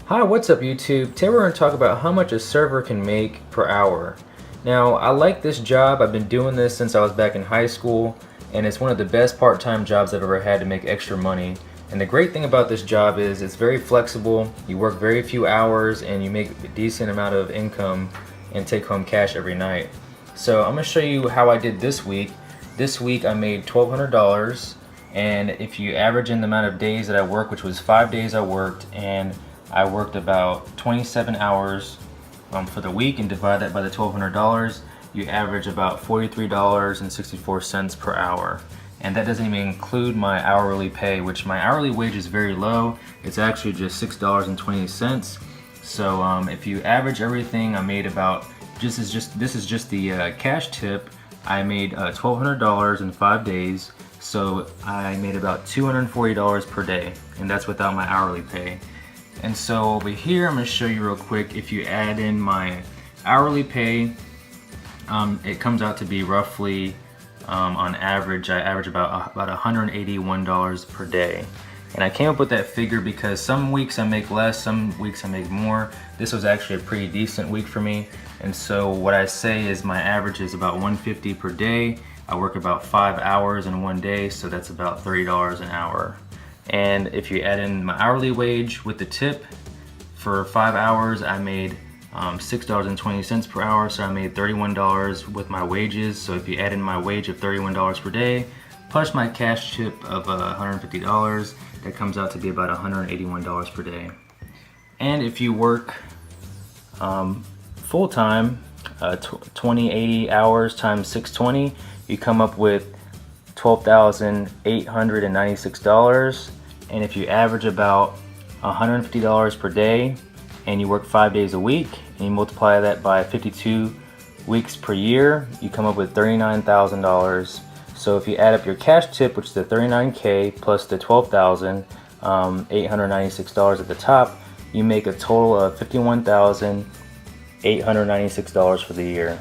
Hi, what's up YouTube? Today we're going to talk about how much a server can make per hour. Now, I like this job. I've been doing this since I was back in high school, and it's one of the best part-time jobs I've ever had to make extra money. And the great thing about this job is it's very flexible. You work very few hours and you make a decent amount of income and take home cash every night. So I'm going to show you how I did this week. This week I made $1,200, and if you average in the amount of days that I worked, which was 5 days I worked, and I worked about 27 hours for the week, and divide that by the $1,200, you average about $43.64 per hour. And that doesn't even include my hourly pay, which my hourly wage is very low. It's actually just $6.20. So if you average everything, I made about, this is just the cash tip. I made $1,200 in 5 days. So I made about $240 per day, and that's without my hourly pay. And so over here, I'm going to show you real quick. If you add in my hourly pay, it comes out to be roughly, on average, I average about $181 per day. And I came up with that figure because some weeks I make less, some weeks I make more. This was actually a pretty decent week for me. And so what I say is my average is about $150 per day. I work about 5 hours in one day, so that's about $30 an hour. And if you add in my hourly wage with the tip, for 5 hours I made $6.20 per hour, so I made $31 with my wages. So if you add in my wage of $31 per day plus my cash tip of $150, that comes out to be about $181 per day. And if you work full-time, 80 hours times 620, you come up with $12,896. And if you average about $150 per day and you work 5 days a week and you multiply that by 52 weeks per year, you come up with $39,000. So if you add up your cash tip, which is the $39K plus the $12,896 at the top, you make a total of $51,896 for the year.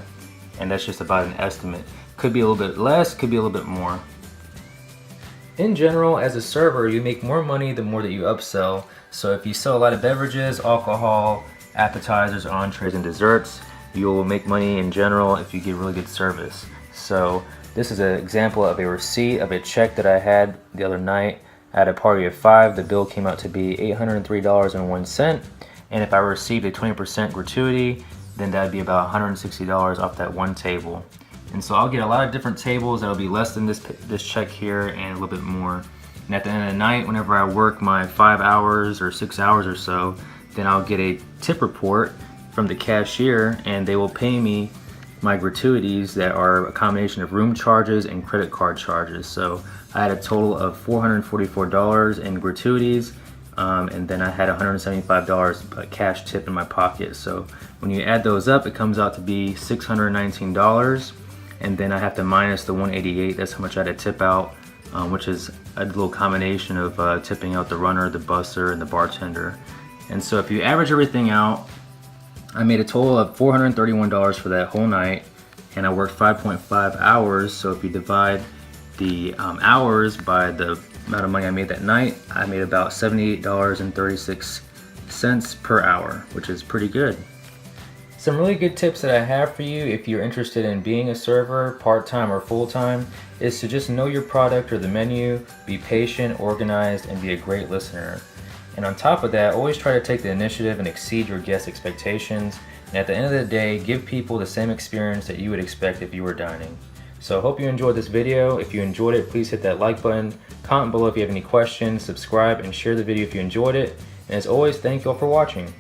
And that's just about an estimate. Could be a little bit less, could be a little bit more. In general, as a server, you make more money the more that you upsell. So if you sell a lot of beverages, alcohol, appetizers, entrees, and desserts, you'll make money in general if you give really good service. So this is an example of a receipt of a check that I had the other night. I had a party of 5. The bill came out to be $803.01. And if I received a 20% gratuity, then that would be about $160 off that one table. And so I'll get a lot of different tables that'll be less than this check here and a little bit more. And at the end of the night, whenever I work my 5 hours or 6 hours or so, then I'll get a tip report from the cashier, and they will pay me my gratuities that are a combination of room charges and credit card charges. So I had a total of $444 in gratuities, and then I had $175 cash tip in my pocket. So when you add those up, it comes out to be $619. And then I have to minus the $188. That's how much I had to tip out, which is a little combination of tipping out the runner, the busser, and the bartender. And so if you average everything out, I made a total of $431 for that whole night, and I worked 5.5 hours. So if you divide the hours by the amount of money I made that night, I made about $78.36 per hour, which is pretty good. Some really good tips that I have for you if you're interested in being a server, part-time or full-time, is to just know your product or the menu, be patient, organized, and be a great listener. And on top of that, always try to take the initiative and exceed your guest expectations. And at the end of the day, give people the same experience that you would expect if you were dining. So I hope you enjoyed this video. If you enjoyed it, please hit that like button, comment below if you have any questions, subscribe, and share the video if you enjoyed it. And as always, thank you all for watching.